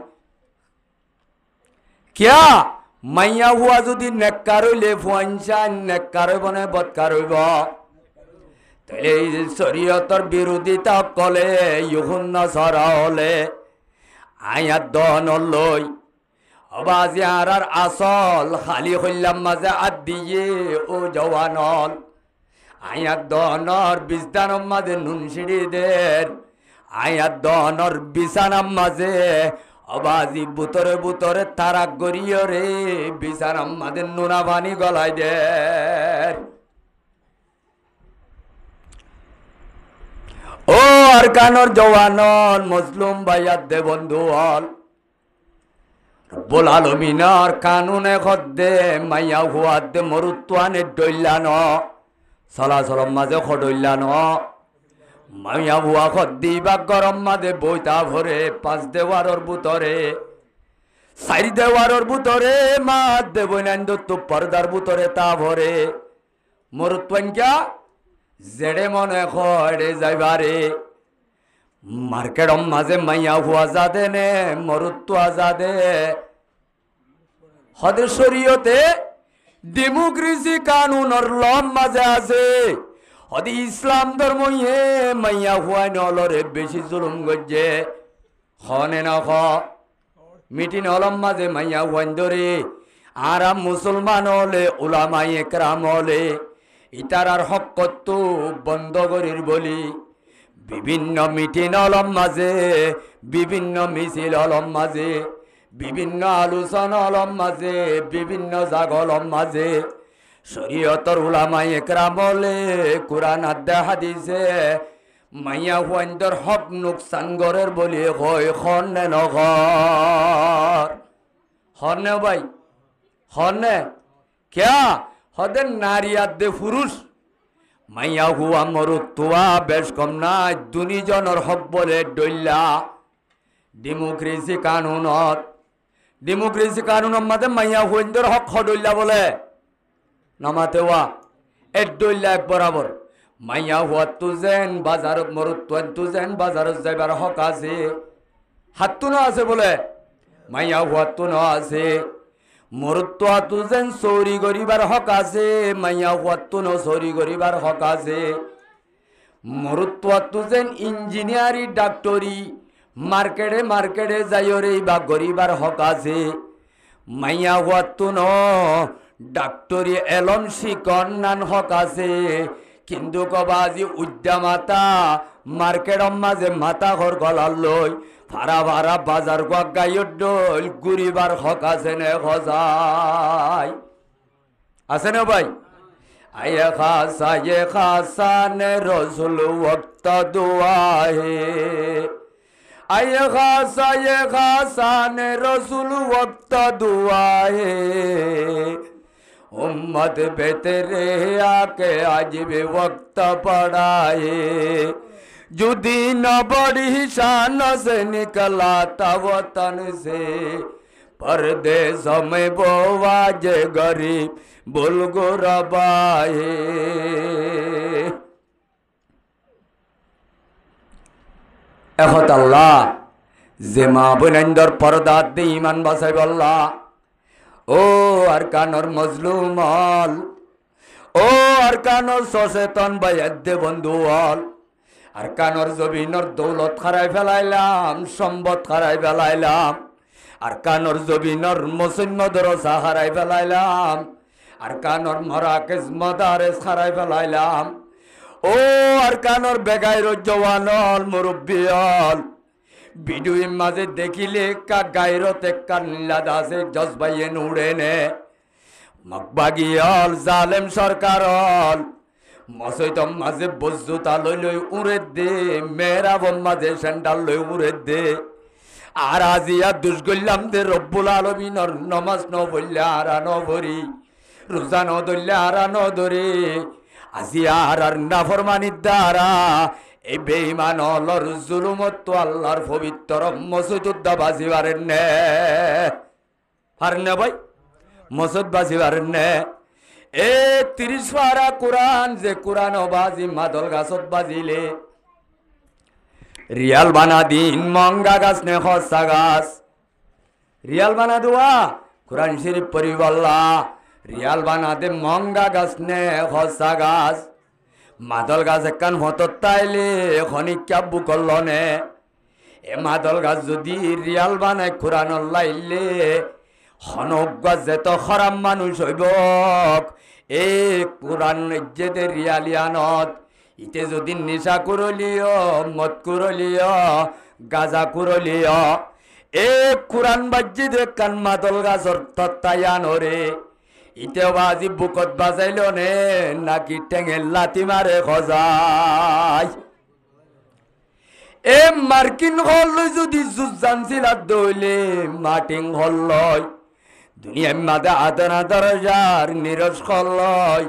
কিয়া মাইয়া হুয়া যদি নেককার হইলে ফুয়াইনসান নেককার হইব না বদকার হইব? তাহলে এই শরীয়তর বিরোধিতা কলে ইহুন্ন সরা হলে আয়াত দন লই অবাজি আর আসল খালি হইলাম মাঝে আদ দিয়ে ও জওয়ানল আয়াত দনর বিছদানম মাঝে নুন সিঁড়ি দের আয়াত দনর বিছানাম মাঝে অবাজি বুতরে বুতরে তারা গড়িয়ে রে বিছানাম মাঝে নুনা পানি গলাই দের। ও আর কানর জওয়ানন মুসলিম ভাইয়াত দে বন্ধু হল রব্বুল আলামিনের কানুনে খদ্দে মাইয়া হুয়াত দে মরুত্বানে ডইলান চলাচলম মাঝে খডইলান মাইয়া হুয়া খদ্দি বা গরম মাঝে বইতা ভরে পাঁচ দেওয়ারর ভিতরে চারি দেওয়ারর ভিতরে মাত দেবই নাইন তো পর্দার ভিতরে তা ভরে মরুত্বানকা জেড়ে মনে খড়ে যাইবারে মার্কেটম মাঝে মাইয়া হুয়া যাদে নে মরুত্ব আজাদে হদে শরীয়তে ডেমোক্রেসি কানুনর লম মাঝে আছে হদে ইসলাম ধর্ম ইয়ে মাইয়া হুয়া নলরে বেশি জুলুম গজ্জে খনে না খ মিটিন হলম মাঝে মাইয়া হুয়ান ধরে আরাম মুসলমান হলে উলামায়ে একরাম হলে ইতারার হকত বন্ধ করির বলি বিভিন্ন মিটিং অলম মাঝে বিভিন্ন মিছিল অলম মাঝে বিভিন্ন আলোচনা অলম মাঝে বিভিন্ন জাগলম মাঝে শরীয়তর উলামায়ে একরাম বলে কোরআন আদে হাদিসে মাইয়া হুয়াইন্দর হক নুকসান গরের বলি হয় খন্নে নগর হন্নে ভাই হন্নে ক্যা হদের নারী আদে পুরুষ মাইয়া হুয়া মরুত্তুয়া বেশ কম নাই দুনিজনের হক বলে ডইল্লা ডেমোক্রেসি কানুনত ডেমোক্রেসি কানুনের মাঝে মাইয়া হুইন্দর হক হডইল্লা বলে নামাতে ওয়া এর ডইল্লা এক বরাবর মাইয়া হুয়া তুজেন বাজারত মরুত্তুয়ান তুজেন বাজারত যাইবার হক আছে হাত্তু না আছে বলে মাইয়া হুয়া তু না আছে মরুত্ব তুজেন চৌরি করিবার হক আছে মাইয়া হুয়াত্তু ন চৌরি করিবার হক আছে মরুত্ব তুজেন ইঞ্জিনিয়ারি ডাক্তরি মার্কেটে মার্কেটে যাইরে বা গরিবার হক আছে মাইয়া হুয়াত্তু ন ডাক্তরি এলম শিকন নান হক আছে কিন্তু কবাজি উদ্যামাতা মার্কেটম মাঝে মাথা ঘর গলার লই ভাড়া ভাড়া বাজার গাইর ডল গুরিবার হক আছে নে খজাই আছে না ভাই? আয়ে খাসা নে রসুল ওয়াক্ত দুআহে আয়ে খাসা নে রসুল ওয়াক্ত দুআহে उम्मत बेतरे आके आज भी वक्त पढ़ाए जुदी न बड़ी शान से निकला था वतन से परदेश में बोवाज गरीब बुलगो रबाए एखत अल्लाह जे मा बुनंदर पर्दा दे ईमान बसाई अल्लाह ও আর কানর মজলুম হল ও আরকানোর সচেতন বাইয়াদ্দে বন্ধু হল আরকানোর জমিনর দৌলত খারাই ফেলাইলাম সম্পদ খারাই ফেলাইলাম আরকানোর জমিনর মুসলিম দরজা হারাই ফেলাইলাম আরকানোর মরাকেজ মাদারেস খারাই ফেলাইলাম ও আরকানোর বেগাইর জওয়ানল মুরব্বিয়ল ভিডিওর মাঝে দেখিলে কা গায়রতে কান্লা দাসে জজবাইয়ে উড়ে নে মকবাগিয়ল জালেম সরকারল মসজিদম মাঝে বজ্জুতা লই লই উড়ে দে মেহরাবম মাঝে স্যান্ডাল লই উড়ে দে আর আজিয়া দুষ্গল্লাম দে রব্বুল আলামিনের নমাজ ন বললে আরা ন ভরি রোজা ন ধরলে আরা ন ধরে আজিয়া আর নাফরমানির দ্বারা এই বেঈমান অলর জুলুমত তো আল্লাহর পবিত্র মসজিদ বাজি পারেন নে পারেন না ভাই মসজিদ বাজি পারেন নে এ 30 পারা কোরআন যে কোরআন বাজি মাদল গাছত বাজিলে রিয়াল বানা দিন মঙ্গা গাছ নে খসা গাছ রিয়াল বানা দেওয়া কোরআন শরীফ পরিবল্লা রিয়াল বানা দে মঙ্গা গাছ নে খসা গাছ মাদল গাছ একখান হতত তাইলে খনিক কাব্বু করল নে এ মাদল গাছ যদি রিয়াল বানায় কোরআন লাইলে হনক গাছ যেত খরাম মানুষ হইব এ কোরআন যে রিয়ালিয়ানত ইতে যদি নিশা করলিও মদ করলিও গাজা করলিও এ কোরআন বাজ্যে দেখান মাদল গাছর তত্তায়ানরে ইতে বাজি বুকত বাজাইল নে নাকি টেঙে লাতি মারে খজাই এ মার্কিন হল যদি জুজান সিলাত দইলে মাটিং হল লয় দুনিয়ার মাদে আদান দরজার নিরস হল লয়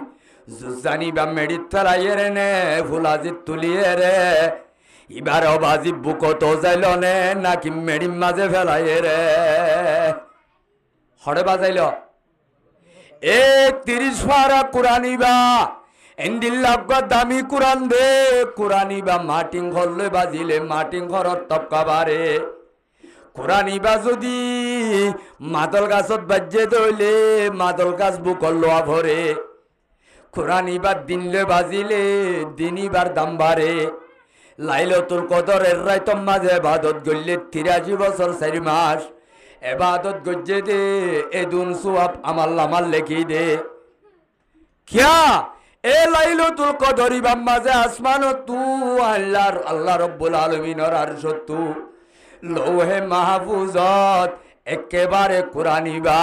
জুজানি বা মেডিত ফেলাইয়ে নে ফুলাজি তুলিয়ে রে এবার বাজি বুকত যাইল নে নাকি মেডির মাঝে ফেলাইয়ে রে হরে বাজাইল এ 30 পারা কোরআনিবা এন্দিল্লাগা দামি কোরআন দে কোরআনিবা মাটিং হললে বাজিলে মাটিং ঘরত তপকাবারে কোরআনিবা যদি মাদল গাছত বাজ্যে দইলে মাদল গাছ বুকল লোয়া ভরে কোরআনিবা দিনলে বাজিলে দিনিবার দাম বাড়ে লাইলাতুল কদরের রাইতম মাঝে ইবাদত গল্লে 83 বছর 4 মাস এবাদত গজ্জে দে এদুন সুয়াব আমাল লেখি দে কিয়া এ লাইলাতুল কদরি বাম মাঝে আসমান তু আল্লাহ রব্বুল আলামিনের আরশত তু লৌহে মাহফুজত একেবারে কোরআনিবা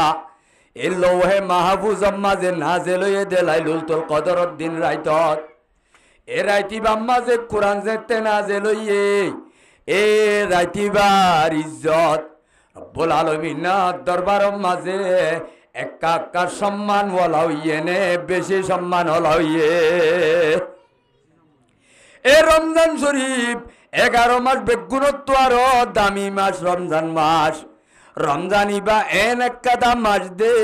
এ লৌহে মাহফুজম মাঝে নাজেল হয়ে দে লাইলাতুল কদরত দিন রাইতত এ রাইতিবাম মাঝে কোরআন যেতে নাজেল হইয়ে এ রাইতিবার ইজ্জত রব্বুল আলামিনের দরবারের মাঝে একা সম্মান ওলা হইয়ে নে বেশি সম্মান ওলা হইয়ে এ রমজান শরীফ 11 মাস বেগুণত্ব আরো দামি মাস রমজান মাস রমজানি বা এন একটা মাস দে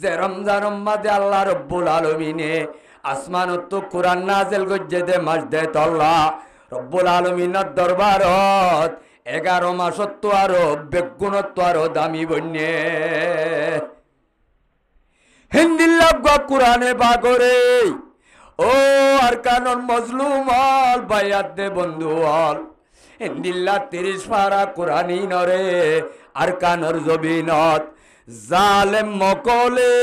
যে রমজান মাঝে আল্লাহ রব্বুল আলামিনে আসমানত কোরআন নাজেল গজ্জে দে মাস দে তল্লা রব্বুল আলামিনের দরবারত 11 মাসত্ব আরো বেগুণত্ব আরো দামি বন্যে হিন্দিল্লাগা কোরআনে বাগরে ও আরকানোর মজলুম হল বাইয়াত দে বন্ধু হল হিন্দিল্লা 30 পারা কোরআনি নরে আরকানোর জবিনত জালেম মকলে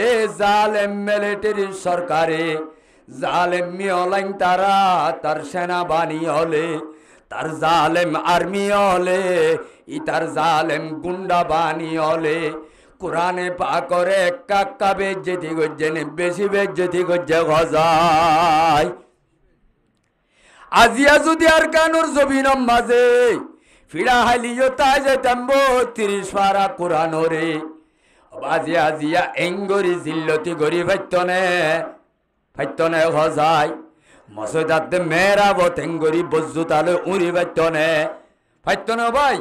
এ জালেম মিলিটারি সরকারে জালেম মিয়লাইন তারা তার সেনাবাহিনী হলে তার জালেম আর্মি হলে ইতার জালেম গুন্ডা বাহিনী হলে কোরআনে পাকরে কাক্কা বেজ্জতি গজ্জেনে বেশি বেজ্জতি গজ্জে গজায় আজিয়া যদি আরকানোর জবিনম মাঝে ফিরা হাইলিও তাই যেতাম 30 পারা কোরআনরে আজিয়া আজিয়া এঙ্গরি জিল্লতি গরি ফাইতনে গজায় মসজিদাতে মেরাবত এঙ্গরি বজ্জুতালে উড়ি ফাইতনে ভাই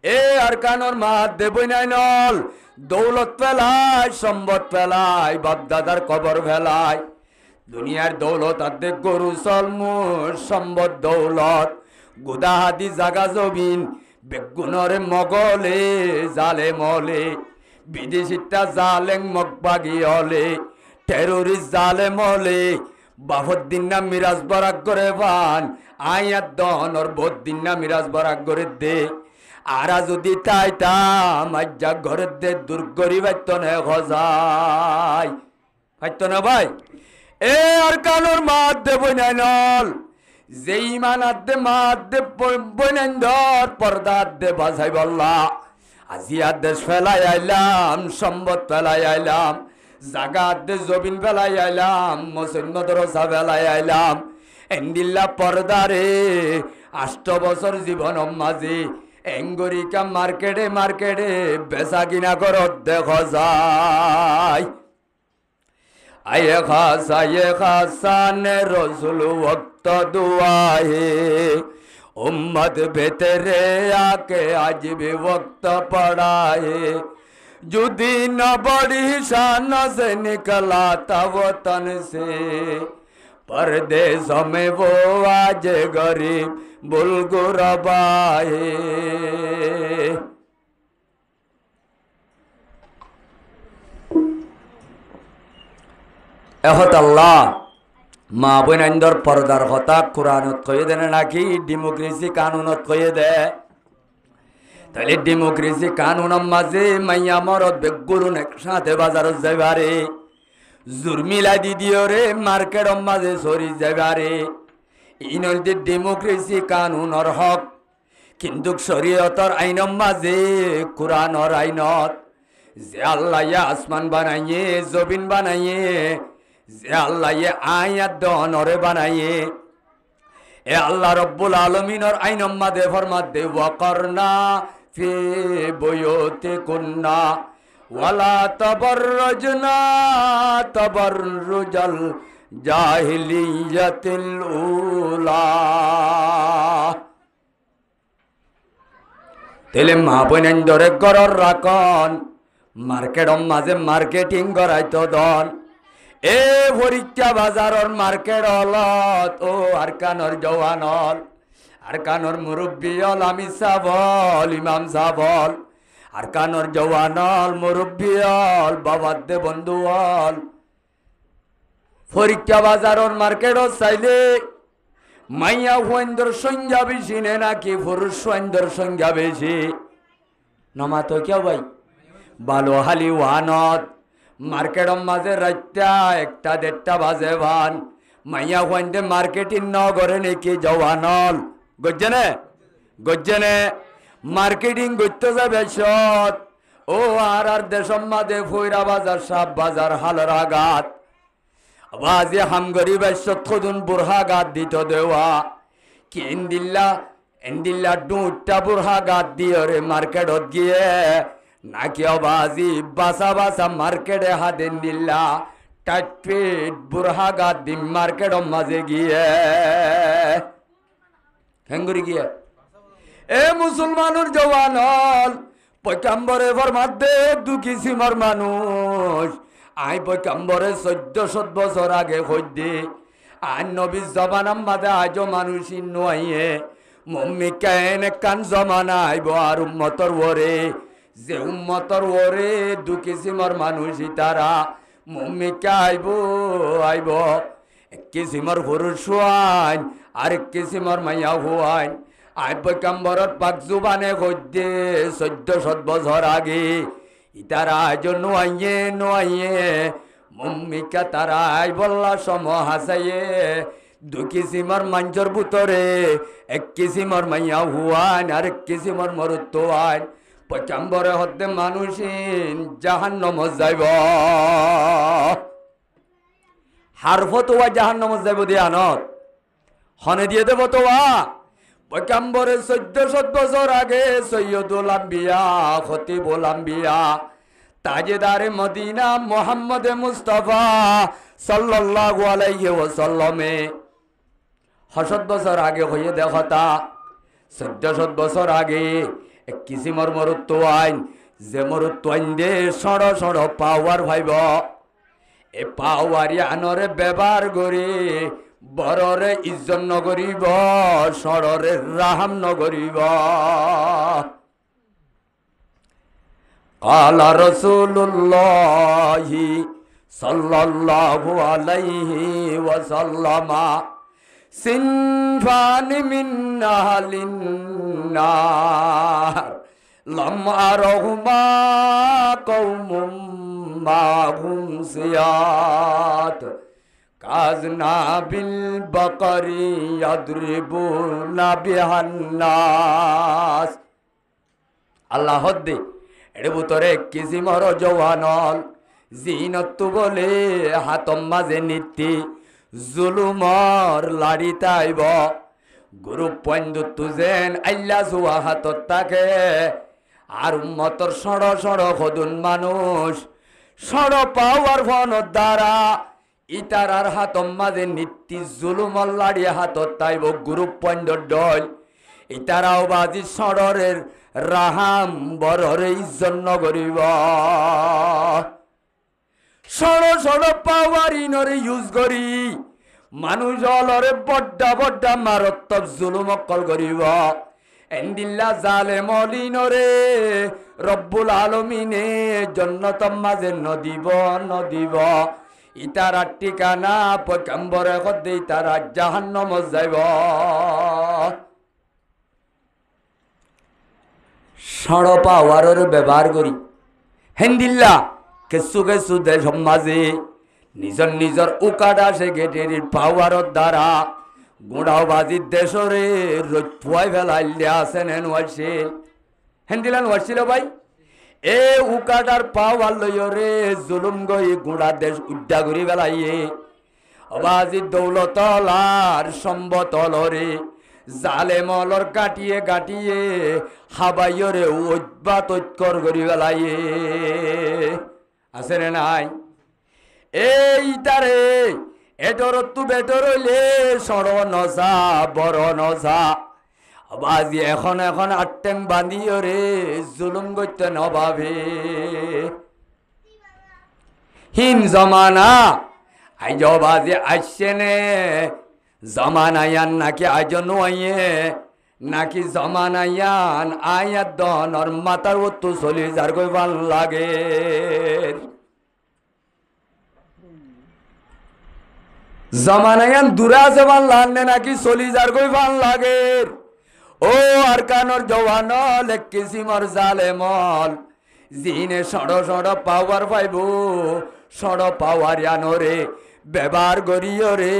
এ আরকানোর মাত দেবই নাই নল দৌলত ফেলায় সম্পদ ফেলায় বাপদাদার কবর ফেলায় দুনিয়ার দৌলত আদে গরু সলমুর সম্পদ দৌলত গুদাহাদি জাগা জবিন বেগুনরে মগলে জালে মলে বিদেশিটা জালেং মগবাগি হলে টেরোরিস্ট জালেম হলে বাফুদ্দিন না মিরাজ বরাক করে বান আয়াত দনর বদ্দিন না মিরাজ বরাক করে দে আরা যদি তাইতাম আজ্জা ঘরের দে দুর্গরি বাইত নে খজাই বাইত না ভাই এ আর কানোর মাত দে বইনাইনল যে ইমান আদে মাত দে বইনাইন্দর পর্দা দে বাজাই বল্লা আজি আর দেশ ফেলাই আইলাম সম্পদ ফেলাই আইলাম জাগা দে জবিন ফেলাই আইলাম মসজিদ মাদ্রাসা ফেলাই আইলাম এন্দিল্লা পর্দারে 8 বছর জীবন মাঝে এঙ্গরিকা মার্কেটে মার্কেটে বেচা কিনা করত দেখা যায় আয়ে খাসানে রসুল ওক্ত দুয়াহে उम्मत बेतरे आके आज भी वक्त पड़ा है जुदी न बड़ी शान से निकला था वतन से परदेशों में वो आज गरीब बुलगुरबा है एहत अल्लाह মা বোনাইন্দর পর্দার কথা কোরআনত কয়ে দেন নাকি ডেমোক্রেসি কানুনত কয়ে দে তাহলে ডেমোক্রেসি কানুনের মাঝে মাইয়া মরদ বেগুরুন একসাথে বাজারত যাইবারে জুরমিলা দিদিও রে মার্কেটর মাঝে সরি যাইবারে ইনলতে ডেমোক্রেসি কানুনের হক কিন্তু শরীয়তর আইনের মাঝে কোরআনের আইনত যে আল্লাহ আসমান বানাইয়ে জমিন বানাইয়ে যে আল্লাহ ये आयत दोनोरे बनाइए ए अल्लाह रब्बुल आलमीनर आइन मादे फरमाते वकरना फी बुयूतिकुन्ना वला तबर्रजना तबर्रुजल जाहिलियतिल उला तेले मा बोनेंदरे गरर राखन मार्केटर माझे मार्केटिंग कराइतो दन ए परीक्षा बाजारर मार्केट हलत ओ आरकानर जवान हल आरकानर मुरब्बी हल आमी साबल इमाम साबल आरकानर जवान हल मुरब्बी हल बाबार दे बंधु हल परीक्षा बाजारर मार्केट चाइले माइया हुएंदर संख्या बेशी ने नाकि पुरुष हुएंदर संख्या बेशी नमा तो क्या भाई बालो हाली वानत मार्केटर माजे रात्या 1-1.5 बाजे भान माइया हुएंदे मार्केटिंग न करे नेकी जवानल गज्जने मार्केटिंग गत्तो जाबे शत ओ आर देशम मादे फुइरा बाजार साब बाजार हालरागात बाजे हम गरीब शत खुदुन बुरहागात दितो देवा कि इंदिल्ला डूटा बुरहागात दियो रे मार्केटत गिये ना कि बाजी बासा बासा मार्केटे हादेन दिल्ला टाइट बुरहागात दी मार्केट माजे गिये हेंगुरी गिये ए मुसलमानुर जवान हल पैगम्बरे फरमाते दु किसिमर मानुष आई पैगम्बरे 1400 बছর आगे কইদে আর নবী জমানার মাঝে আজও মানুষ নয় মুম্মি কেন কান জমানা আইব আর উম্মতর ওরে যে উম্মতর ওরে দু কিসিমর মানুষ তারা মুম্মি কে আইব এক কিসিমর পুরুষ হওয়ান আর এক কিসিমর মাইয়া হওয়ান আই পয়গম্বরত পাক জুবানে কইদে 1400 বছর আগে ইতারা আজ নোয়াইয়ে মুম্মিকা তারা আই বল্লা সম হাসাইয়ে দু কিসিমর মাঞ্জর ভিতরে এক কিসিমর মাইয়া হুয়ান আর এক কিসিমর মরুত হওয়ান পয়গম্বরে হতে মানুষিন জাহান্নাম যাইব হারফতোয়া জাহান্নাম যাইব দিয়ানত হনে দিয়ে দেব তোয়া পয়গম্বরে 1400 বছর আগে সৈয়দুল আম্বিয়া খতিবুল আম্বিয়া ताजेदारे मदीना मोहम्मद मुस्तफा सल्लल्लाहु अलैहि वसल्लम 100 বছর আগে হয়ে দেখতা 1400 বছর আগে এক কিসিমর মরুত্ব আইন যে মরুত্ব আইন দে সড় সড় পাওয়ার ভাইব এ পাওয়ারি আনরে ব্যবহার করি বড়রে ইজ্জত নগরিব সড়রে রাহাম নগরিব قال رسول الله সাল্লাল্লাহু আলাইহি ওয়াসাল্লামা সিনফানি মিন আহলিন নার লাম আরহুমা কওমুম মাহুম সিয়াত কাজনা বিল বাকারি ইয়াদরিবুনা বিহান্নাস। আল্লাহ হদ্দে এর ভিতরে কিসিমর জওয়ানল জিনত্তু বলে হাতম মাঝে নীতি জুলুমর লাড়ি তাইব গুরু পয়েন্দু যেন আল্লাহ জুয়া হাতত থাকে আর উম্মতর সড় সড় হদুন মানুষ সড় পাওয়ার ফোনের দ্বারা ইতারার হাতম মাঝে নীতি জুলুমর লাড়ি হাতত তাইব গুরু পয়েন্দর ডল ইতারাও বাজি সড়রের রাহাম বররে ইজ্জত নগরিব সড় সড় পাওয়ারি নরে ইউজ করি মানুষ অলরে বড্ডা বড্ডা মারাত্মক জুলুম অকল করিব এন্দিল্লা জালেম অলিনরে রব্বুল আলমিনে জন্নতম মাঝে নদিব নদিব ইতারা ঠিকানা পয়গম্বরে কদ্দে ইতারা জাহান্নাম যাইব। সড় পাওয়ারের ব্যবহার করি হেন্দিল্লা কেসু কেসু দেশ মাঝে নিজর নিজর উকাডা সে গেটের পাওয়ারের দ্বারা গুড়াও বাজির দেশরে রোজ ফেলাইলে আসেন ওয়াইছিল হেন্দিলান ওয়াইছিল ভাই এ উকাডার পাওয়ার লইরে জুলুম গই গুড়া দেশ উড্ডা করি ফেলাইয়ে বাজির দৌলতলার সম্বতলরে জালেমলর কাটিয়ে কাটিয়ে হাবাইরে উৎপাত ঐক্যর করি বেলাইয়ে আছে রে নাই এই তারে এটর তু বেটর হইলে সড় নসা বড় নসা বাজি এখন এখন আটটেং বাঁধিও রে জুলুম করতে নভাবে হিন জমানা আইজ বাজি আসছে নে জমানায়ান নাকি আয়োজন আইয়ে নাকি জমানায়ান আয়াত দনর মাতার ওত্তু চলি যার কই ভাল লাগে জমানায়ান দূরে আছে ভাল লাগনে নাকি চলি যার কই ভাল লাগে ও আর কানর জওয়ানল এক কিসিমর জালেমল জিনে সড় সড় পাওয়ার পাইব সড় পাওয়ার আনরে ব্যবহার করিও রে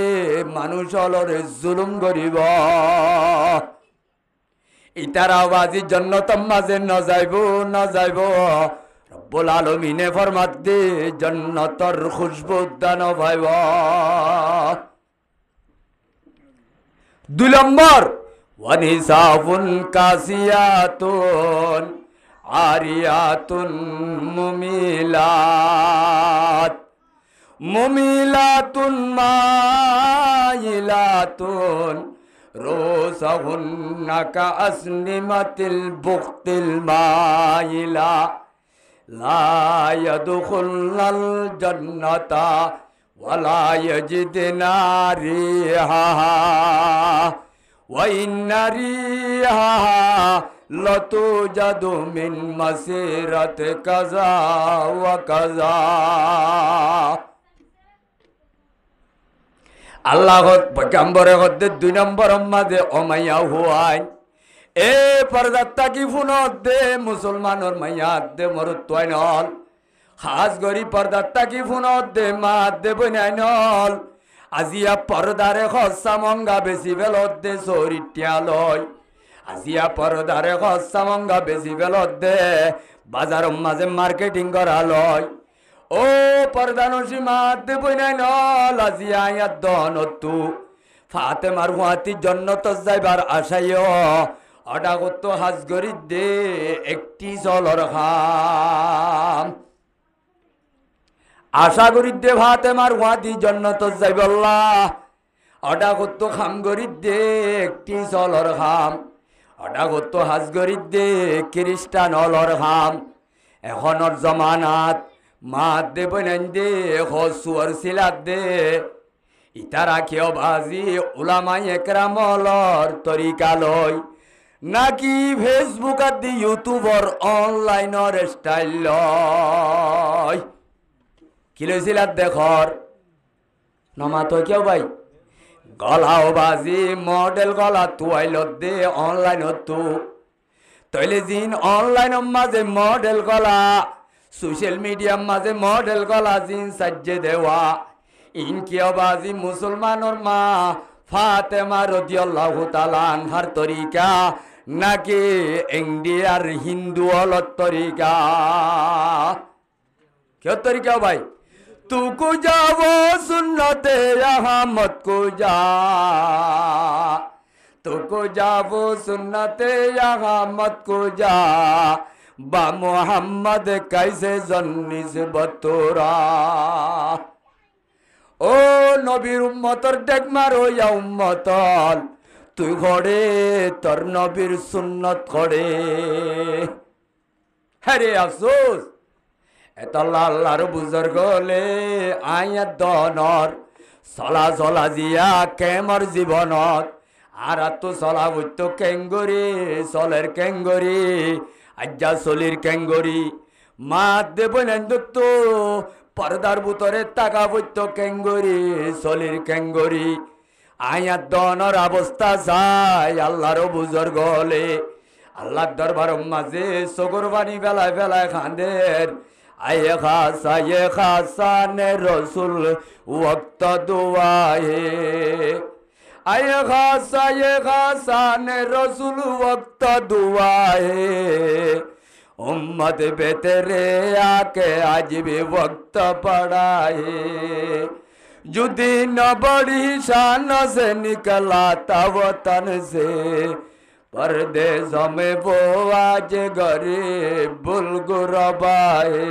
মানুষ অলরে জুলুম করিব ইতারা বাজি জন্নতম মাঝে ন যাইব রব্বুল আলামিনে ফরমাত দে জন্নতর খুশবু দান পাইব। 2 নম্বর ওয়ানিসাফুন কাসিয়াতুন আরিয়াতুন মুমিলাত মুমিলাতুন মাইলাতুন রুসাহুন্না কাসনিমাতিল বুখতিল মাইলা লা ইয়াদখুলনাল জান্নাতা ওয়ালা ইয়াজিদনা রিহাহা ওয়া ইন্না রিহাহা লতুজাদু মিন মাসিরাত কাযা ওয়া কাযা। আল্লাহ পয়গম্বরে হদ্দে 2 নম্বর মাঝে অমাইয়া হুয়াই এ পর্দাত্তা কি ফুনত দে মুসলমানর মাইয়া দে মরুত্বাই নল খাস গরি পর্দাত্তা কি ফুনত দে মা দে বনাই নল আজিয়া পর্দারে খসা মঙ্গা বেশি বেলত দে চরিটিয়া লয় আজিয়া পর্দারে খসা মঙ্গা বেশি বেলত দে বাজার মাঝে মার্কেটিং করা লয় ও পর্দানসী মাতে বইনাই নল আজিয়া আয়াত দনতু ফাতেমার হুয়াতি জন্নত যাইবার আশাইও অডা কত হাজ গরি দে একটি জলর খাম আশা করি দে ফাতেমার হুয়াতি জন্নত যাইবল্লাহ অডা কত খাম গরি দে একটি জলর খাম অডা কত হাজ গরি দে খ্রিস্টান অলর খাম এখনর জমানাত মা দে বনেন দে হসুয়ার সিলাত দে ইতারা কেউ বাজি উলামাই একরামলর তরিকা লয় নাকি ফেসবুক আর দি ইউটিউবর অনলাইনের স্টাইল লয় কি লইছিল দেখর নমা তো কেউ ভাই গলাও বাজি মডেল গলা তুয়াইল দে অনলাইনত তু তইলে জিন অনলাইন মাঝে মডেল গলা সোশ্যাল মিডিয়ার মাঝে মডেল গলা জিন সাজ্জে দেওয়া ইনকিও বাজি মুসলমানের মা ফাতেমা রাদিয়াল্লাহু তাআলা আনহার তরিকা নাকি ইন্ডিয়ার হিন্দু অলর তরিকা क्या तरीका भाई तू को जाओ सुन्नते अहमद को जा तू को जाओ सुन्नते अहमद को जा बा मोहम्मद कैसे जन्निस बतोरा ओ नबीर उम्मतर डेक मारो या उम्मतल তুই ঘরে তোর নবীর সুন্নত করে হ্যারে আফসোস এত আল্লাহর বুজুর্গ হলে আয়াত দনর চলা চলা জিয়া কেমর জীবনত আর তো চলা বইত কেঙ্গরি চলের কেঙ্গরি আজ্জা চলির কেঙ্গরি মাত দেব নেন্দুত্ব পর্দার ভিতরে টাকা বইত কেঙ্গরি চলির কেঙ্গরি আয়াত দনর অবস্থা যায় আল্লাহর বুজুর্গ হলে আল্লাহর দরবার মাঝে সগর বাণী বেলায় বেলায় খাঁদের आये खासा ने रसूल वक्त दुआए आये खासा ने रसूल वक्त दुआए उम्मत बेतरे आके आज भी वक्त पढ़ाए जुदी न बड़ी शान से निकला था वतन से परदेशों में वो आज गरीब बुलगुरबाए